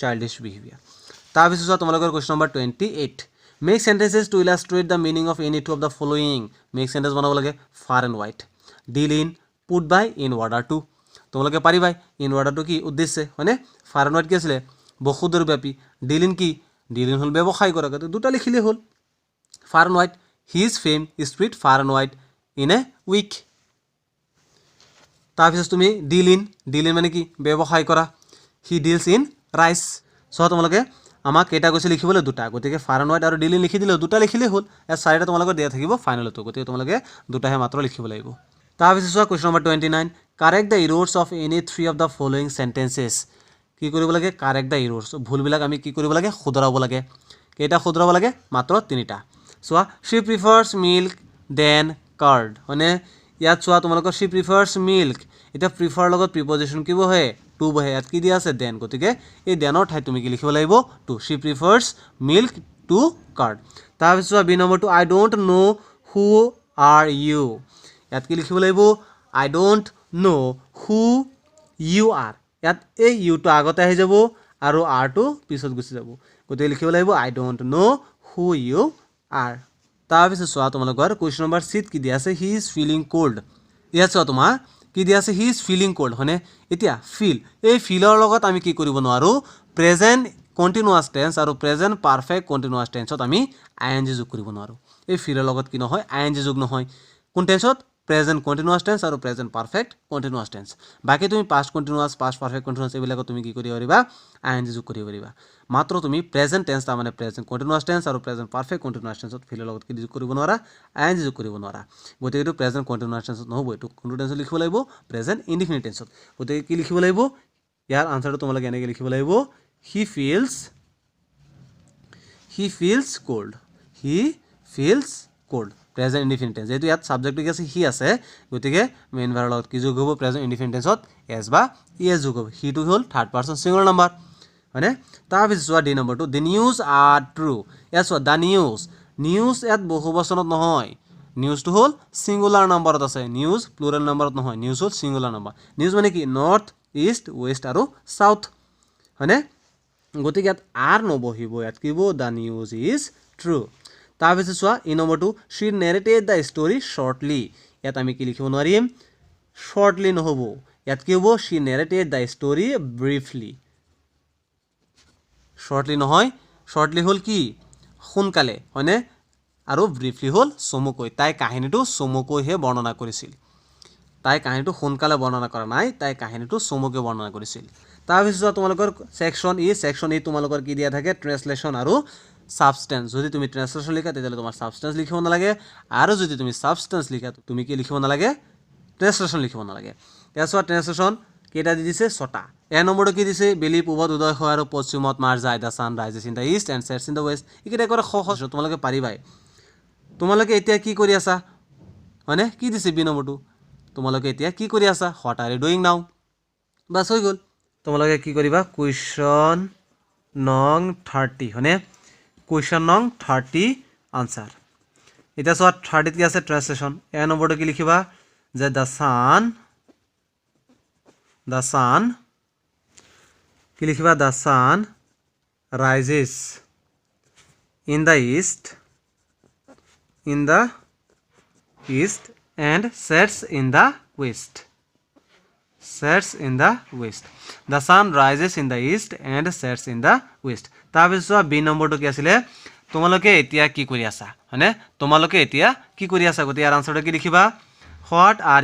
childish behavior তাৰ পিছত তোমালোকৰ question number 28 make sentences to illustrate the meaning of any two of the following make sentence বনাব লাগে far and wide deal in put by in order to তোমালোকে পাৰিবাই in order to কি উদ্দেশ্য হয়নে far and wide কি আছিল বহুদূৰ ব্যাপী deal in কি deal in হল ব্যৱসায় কৰা গতে দুটা লিখিলে হল far and wide his fame is spread far and wide in a week তাৰ পিছত তুমি deal in মানে কি ব্যৱসায় কৰা he deals in rice so তোমালোকে আমাক কেটা কৈছে লিখিবলৈ দুটা গতিকে ফাৰ এণ্ড হোৱাইট আৰু ডিলিন লিখি দিলে দুটা লিখিলে হ'ল এ চাৰিটা তোমালোকৰ দিয়া থাকিব ফাইনালটো গতিকে তোমালোকে দুটাহে মাত্ৰ লিখিব লাগিব তাৰ পিছত চোৱা question number 29 correct the errors of any 3 of the following sentences কি কৰিব লাগে কাৰেক্ট দ্য এৰৰ্ছ ভুলবিলাক আমি কি কৰিব লাগে শুধৰাব লাগে কেটা শুধৰাব লাগে মাত্ৰ তিনিটা চোৱা she prefers milk than curd মানে ইয়াত চোৱা তোমালোকৰ she prefers milk এটা প্ৰিফাৰ লগত প্ৰিপজিশন কিব হয় টু বহে ইয়াত কি দিয়া আছে দেন গতিকে এই দেনৰ ঠাইত তুমি কি লিখিব লাগিব to she prefers milk to curd তাৰপিছত বি নম্বৰটো I don't know' who are you ইয়াত কি লিখিব লাগিব I don't know' who you are ইয়াত এই ইউটো আগতে আহি যাব আৰু আৰটো পিছত গুচি যাব গতিকে লিখিব লাগিব I don't know' who you are তাৰপিছত চোৱা তোমালোকৰ কুৱেশ্যন নম্বৰ চিত কি দিয়া আছে হি ইজ ফিলিং কোল্ড ইয়াত চোৱা তোমাৰ কি দিয়া আছে হি ইজ ফিলিং কোল্ড হয়নে এতিয়া ফিল এই ফিলৰ লগত আমি কি কৰিব নোৱাৰোঁ প্ৰেজেণ্ট কণ্টিনিউৱাছ টেন্স আৰু প্ৰেজেণ্ট পাৰফেক্ট কণ্টিনিউৱাছ টেন্সত আমি আই এন জি যোগ কৰিব নোৱাৰোঁ এই ফিলৰ লগত কি নহয় আই এন জি যোগ নহয় কোন টেন্সত প্ৰেজেণ্ট কণ্টিনিউৱাছ টেন্স আৰু প্ৰেজেণ্ট পাৰফেক্ট কণ্টিনিউৱাছ টেন্স বাকী তুমি past continuous past perfect continuous এইবিলাকত তুমি কি কৰিব পাৰিবা আই এন জি যোগ কৰিব পাৰিবা মাত্ৰ তুমি প্ৰেজেণ্ট টেন্স তাৰমানে প্ৰেজেণ্ট কণ্টিনিউৱাছ টেন্স আৰু প্ৰেজেণ্ট পাৰফেক্ট কণ্টিনিউৱাছ টেন্সত ফিলৰ লগত কি যোগ কৰিব নোৱাৰা আই এন জি যোগ কৰিব নোৱাৰা গতিকে এইটো প্ৰেজেণ্ট কণ্টিনিউৱাছ টেন্সত নহ'ব এইটো কোনটো টেন্সত লিখিব লাগিব প্ৰেজেণ্ট ইনডিফিনিট টেন্সত গতিকে কি লিখিব লাগিব ইয়াৰ আনচাৰটো তোমালোকে এনেকৈ লিখিব লাগিব he feels cold he feels cold present indefinite tense যেহেতু ইয়াত ছাবজেক্টটো কি আছে হি আছে গতিকে মেইন ভাৰৰ লগত কি যোগ হ'ব প্ৰেজেণ্ট ইনডিফিনিট টেন্সত এছ বা ই এছ যোগ হ'ব হিটো হ'ল থাৰ্ড পাৰ্চন ছিংগুলাৰ নাম্বাৰ হয়নে তাৰপিছত চোৱা ডি নম্বৰটো দি নিউজ আৰ ট্ৰু ইয়াত চোৱা দ্য নিউজ ইয়াত বহু বচনত নহয় নিউজটো হ'ল ছিংগুলাৰ নাম্বাৰত আছে নিউজ প্লুৰেল নাম্বাৰত নহয় নিউজ হ'ল ছিংগুলাৰ নাম্বাৰ নিউজ মানে কি নৰ্থ ইষ্ট ৱেষ্ট আৰু চাউথ হয়নে গতিকে ইয়াত আৰ নবহিব ইয়াত কি হ'ব দ্য নিউজ ইজ ট্ৰু তাৰপিছত চোৱা ই নম্বৰটো শ্বি নেৰেটেড দ্য ষ্টৰি শ্বৰ্টলি ইয়াত আমি কি লিখিব নোৱাৰিম শ্বৰ্টলি নহ'ব ইয়াত কি হ'ব শ্বি নেৰেটেড দ্য ষ্টৰি ব্ৰিফলি শ্বৰ্টলি নহয় শ্বৰ্টলি হ'ল কি সোনকালে হয়নে আৰু ব্ৰিফলি হ'ল চমুকৈ তাই কাহিনীটো চমুকৈহে বৰ্ণনা কৰিছিল তাই কাহিনীটো সোনকালে বৰ্ণনা কৰা নাই তাই কাহিনীটো চমুকৈ বৰ্ণনা কৰিছিল তাৰপিছত তোমালোকৰ ছেকশ্যন ই তোমালোকৰ কি দিয়া থাকে ট্ৰেন্সলেশ্যন আৰু ছাবষ্টেন্স যদি তুমি ট্ৰেন্সলেশ্যন লিখা তেতিয়াহ'লে তোমাৰ ছাবষ্টেন্স লিখিব নালাগে আৰু যদি তুমি ছাবষ্টেন্স লিখা তুমি কি লিখিব নালাগে ট্ৰেন্সলেশ্যন লিখিব নালাগে এতিয়া চোৱা ট্ৰেন্সলেশ্যন কেইটা দি দিছে ছটা এ নম্বৰটো কি দিছে বেলি পূবত উদয় হয় আৰু পশ্চিমত মাৰ যায় the sun rises in the east and sets in the west এইকেইটা একেবাৰে সহজ তোমালোকে পাৰিবাই তোমালোকে এতিয়া কি কৰি আছা হয়নে কি দিছে বি নম্বৰটো তোমালোকে এতিয়া কি কৰি আছা what are you doing now বাছ হৈ গ'ল তোমালোকে কি কৰিবা কুৱেশ্যন নং 30 হয়নে কুৱেশ্যন নং 30 আনচাৰ এতিয়া চোৱা 30ত কি আছে ট্ৰান্সলেশ্যন এ নম্বৰটো কি লিখিবা যে দ্য ছান কি লিখিবা the sun rises in the east and sets in the west the sun rises in the east and sets in the west তাৰপিছত বি নম্বৰটো কি আছিলে তোমালোকে এতিয়া কি কৰি আছা হয়নে তোমালোকে এতিয়া কি কৰি আছা গতিকে ইয়াৰ আনচাৰটো কি লিখিবা হোৱাট আৰ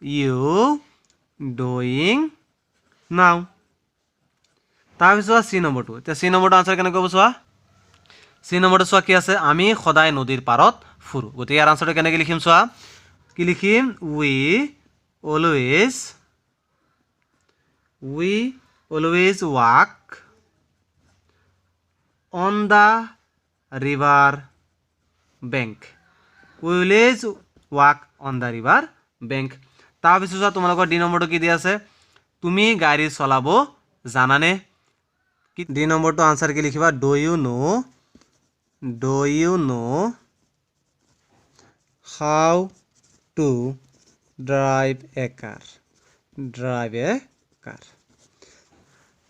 ইউ ডুইং নাও তাৰপিছত চি নম্বৰটো এতিয়া চি নম্বৰটো আনচাৰ কেনেকৈ হ'ব চোৱা চি নম্বৰটো চোৱা কি আছে আমি সদায় নদীৰ পাৰত ফুৰোঁ গতিকে ইয়াৰ আনচাৰটো কেনেকৈ লিখিম চোৱা কি লিখিম we always walk on the river bank তাৰপিছত চোৱা তোমালোকৰ ডি নম্বৰটো কি দিয়া আছে তুমি গাড়ী চলাব জানানে ডি নম্বৰটো আনচাৰ কি লিখিবা do you know how to drive a car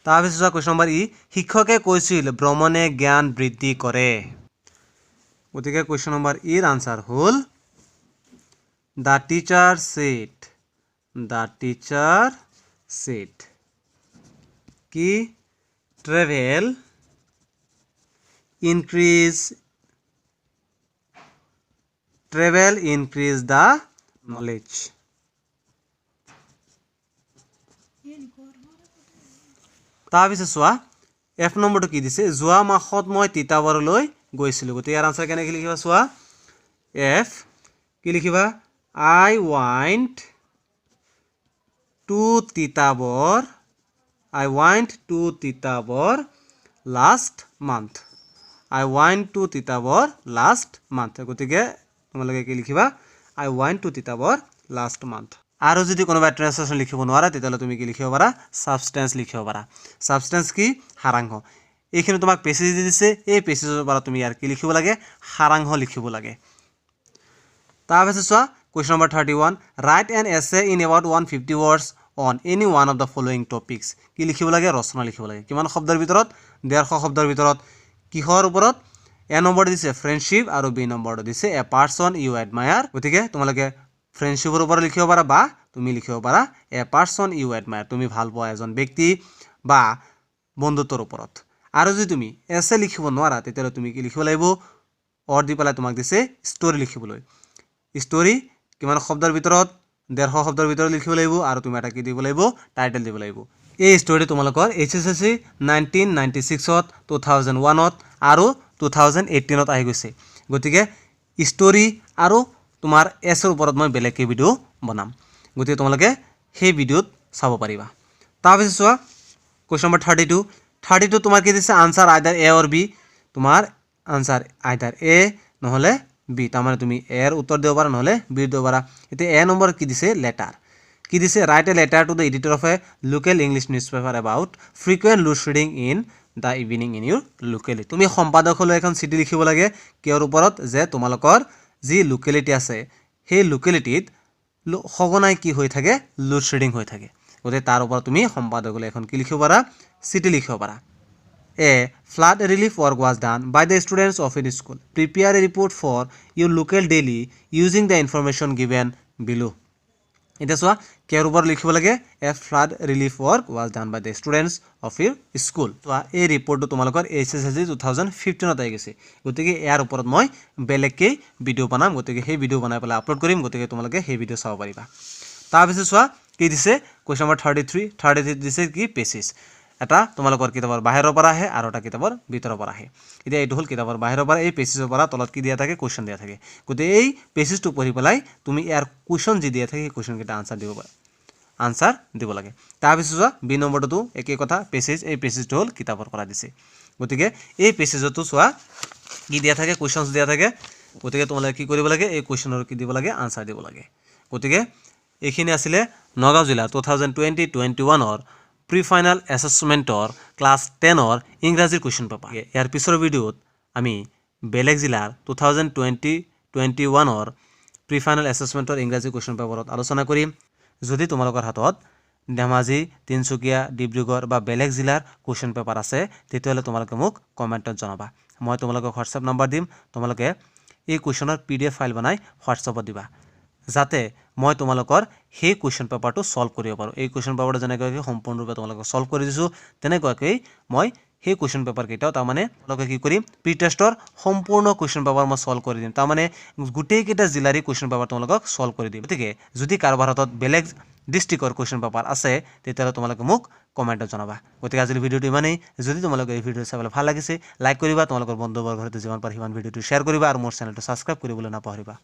তাৰপিছত কুৱেশ্যন নম্বৰ ই শিক্ষকে কৈছিল ভ্ৰমণে জ্ঞান বৃদ্ধি কৰে গতিকে কুৱেশ্যন নম্বৰ ইৰ আনচাৰ হ'ল দ্য টিচাৰ said কি ট্ৰেভেল increase the knowledge তাৰপিছত চোৱা এফ নম্বৰটো কি দিছে যোৱা মাহত মই তিতাবৰলৈ গৈছিলোঁ গতিকে ইয়াৰ আনচাৰ কেনেকৈ লিখিবা চোৱা এফ কি লিখিবা I went to Titabar last month গতিকে তোমালোকে কি লিখিবা I went to Titabar last month আৰু যদি কোনোবা ট্ৰান্সলেশ্যন লিখিব নোৱাৰা তেতিয়াহ'লে তুমি কি লিখিব পাৰা ছাবষ্টেন্স লিখিব পাৰা ছাবষ্টেন্স কি সাৰাংশ এইখিনি তোমাক পেছেজ দি দিছে এই পেছেজৰ পৰা তুমি ইয়াৰ কি লিখিব লাগে সাৰাংশ লিখিব লাগে তাৰপিছত চোৱা কুৱেশ্যন নম্বৰ 31 ৰাইট এন এছে in about 150 words on any one of the following topics কি লিখিব লাগে ৰচনা লিখিব লাগে কিমান শব্দৰ ভিতৰত 150 শব্দৰ ভিতৰত কিহৰ ওপৰত এ নম্বৰ দিছে ফ্ৰেণ্ডশ্বিপ আৰু বি নম্বৰ দিছে এ পাৰ্সন ইউ এডমায়াৰ গতিকে তোমালোকে ফ্ৰেণ্ডশ্বিপৰ ওপৰত লিখিব পাৰা বা তুমি লিখিব পাৰা এ পাৰ্সন ইউ এডমায়াৰ তুমি ভাল পোৱা এজন ব্যক্তি বা বন্ধুত্বৰ ওপৰত আৰু যদি তুমি এছে লিখিব নোৱাৰা তেতিয়াহ'লে তুমি কি লিখিব লাগিব অৰ দি পেলাই তোমাক দিছে ষ্টৰী লিখিবলৈ ষ্টৰী কিমান শব্দৰ ভিতৰত 150 শব্দৰ ভিতৰত লিখিব লাগিব আৰু তুমি এটা কি দিব লাগিব টাইটেল দিব লাগিব এই ষ্টৰী তোমালোকৰ HSSC 1996 ত 2001 ত আৰু 2018 ত আহি গৈছে গতিকে ষ্টৰী আৰু তোমাৰ এছৰ ওপৰত মই বেলেগকৈ ভিডিও বনাম গতিকে তোমালোকে সেই ভিডিওত চাব পাৰিবা তাৰপিছত চোৱা কুৱেশ্যন নম্বৰ 32 তোমাৰ কি দিছে আনসাৰ আইদাৰ এ অৰ বি তোমাৰ আনসাৰ আইদাৰ এ নহলে বি তাৰমানে তুমি এৰ উত্তৰ দিব পাৰা নহলে বি দিব পাৰা এতিয়া এ নম্বৰ কি দিছে লেটাৰ কি দিছে write a letter to the editor of a local English newspaper about frequent loose reading in the evening in your locality তুমি সম্পাদকলৈ এখন চিঠি লিখিব লাগে কিয়ৰ ওপৰত যে তোমালোকৰ যি লোকেলিটি আছে সেই লোকেলিটিত সঘনাই কি হৈ থাকে লুজ ৰিডিং হৈ থাকে গতিকে তাৰ ওপৰত তুমি সম্পাদকলৈ এখন কি লিখিব পাৰা চিঠি লিখিব পাৰা A flood relief work was done by the students of a school. Prepare a report for your local daily using the information given below. এতিয়া চোৱা কেৰ ওপৰত লিখিব লাগে a flood relief work was done by the students of your school চোৱা এই ৰিপৰ্টটো তোমালোকৰ HSSC 2015 আহি গৈছে গতিকে ইয়াৰ ওপৰত মই বেলেগকৈ ভিডিঅ' বনাম গতিকে সেই ভিডিঅ' বনাই পেলাই আপলোড কৰিম গতিকে তোমালোকে সেই ভিডিঅ' চাব পাৰিবা তাৰপিছত চোৱা কি দিছে কুৱেশ্যন নম্বৰ 33 দিছে কি পেছেজ এটা তোমালোকৰ কিতাপৰ বাহিৰৰ পৰা আহে আৰু এটা কিতাপৰ ভিতৰৰ পৰা আহে এতিয়া এইটো হ'ল কিতাপৰ বাহিৰৰ পৰা এই পেছেজৰ পৰা তলত কি দিয়া থাকে কুৱেশ্যন দিয়া থাকে গতিকে এই পেছেজটো পঢ়ি পেলাই তুমি ইয়াৰ কুৱেশ্যন যি দিয়া থাকে সেই কুৱেশ্যনকেইটা আনসাৰ দিব লাগে তাৰপিছত চোৱা বি নম্বৰটো একেই কথা পেছেজ এই পেছেজটো হ'ল কিতাপৰ পৰা দিছে গতিকে এই পেছেজতো চোৱা কি দিয়া থাকে কুৱেশ্যনছ দিয়া থাকে গতিকে তোমালোকে কি কৰিব লাগে এই কুৱেশ্যনৰ কি দিব লাগে আনসাৰ দিব লাগে গতিকে এইখিনি আছিলে নগাঁও জিলা 2020-21 প্ৰি ফাইনেল এছেছমেণ্টৰ ক্লাছ 10 ইংৰাজীৰ কুৱেশ্যন পেপাৰ ইয়াৰ পিছৰ ভিডিঅ'ত আমি বেলেগ জিলাৰ 2020-21 প্ৰি ফাইনেল এছেছমেণ্টৰ ইংৰাজী কুৱেশ্যন পেপাৰত আলোচনা কৰিম যদি তোমালোকৰ হাতত ধেমাজি তিনচুকীয়া ডিব্ৰুগড় বা বেলেগ জিলাৰ কুৱেশ্যন পেপাৰ আছে তেতিয়াহ'লে তোমালোকে মোক কমেণ্টত জনাবা মই তোমালোকক হোৱাটছআপ নম্বৰ দিম তোমালোকে এই কুৱেশ্যনৰ PDF ফাইল বনাই হোৱাটছআপত দিবা যাতে মই তোমালোকৰ সেই কুৱেশ্যন পেপাৰটো সলভ কৰিব পাৰোঁ এই কুৱেশ্যন পেপাৰটো যেনেকৈ সম্পূৰ্ণৰূপে তোমালোকক সলভ কৰি দিছোঁ তেনেকুৱাকৈ মই সেই কুৱেশ্যন পেপাৰ কেইটাও তাৰমানে তোমালোকে কি কৰিম প্ৰি টেষ্টৰ সম্পূৰ্ণ কুৱেশ্যন পেপাৰ মই সলভ কৰি দিম তাৰমানে গোটেইকেইটা জিলাৰে কুৱেশ্যন পেপাৰ তোমালোকক সলভ কৰি দিম গতিকে যদি কাৰোবাৰ হাতত বেলেগ ডিষ্ট্ৰিক্টৰ কুৱেশ্যন পেপাৰ আছে তেতিয়াহ'লে তোমালোকে মোক কমেণ্টত জনাবা গতিকে আজিৰ ভিডিঅ'টো ইমানেই যদি তোমালোকে এই ভিডিঅ'টো চাবলৈ ভাল লাগিছে লাইক কৰিবা তোমালোকৰ বন্ধুবৰ্গৰ সৈতে যিমান পাৰা সিমান ভিডিঅ'টো শ্বেয়াৰ কৰিবা আৰু মোৰ চেনেলটো ছাবস্ক্ৰাইব কৰিবলৈ নাপাহৰিবা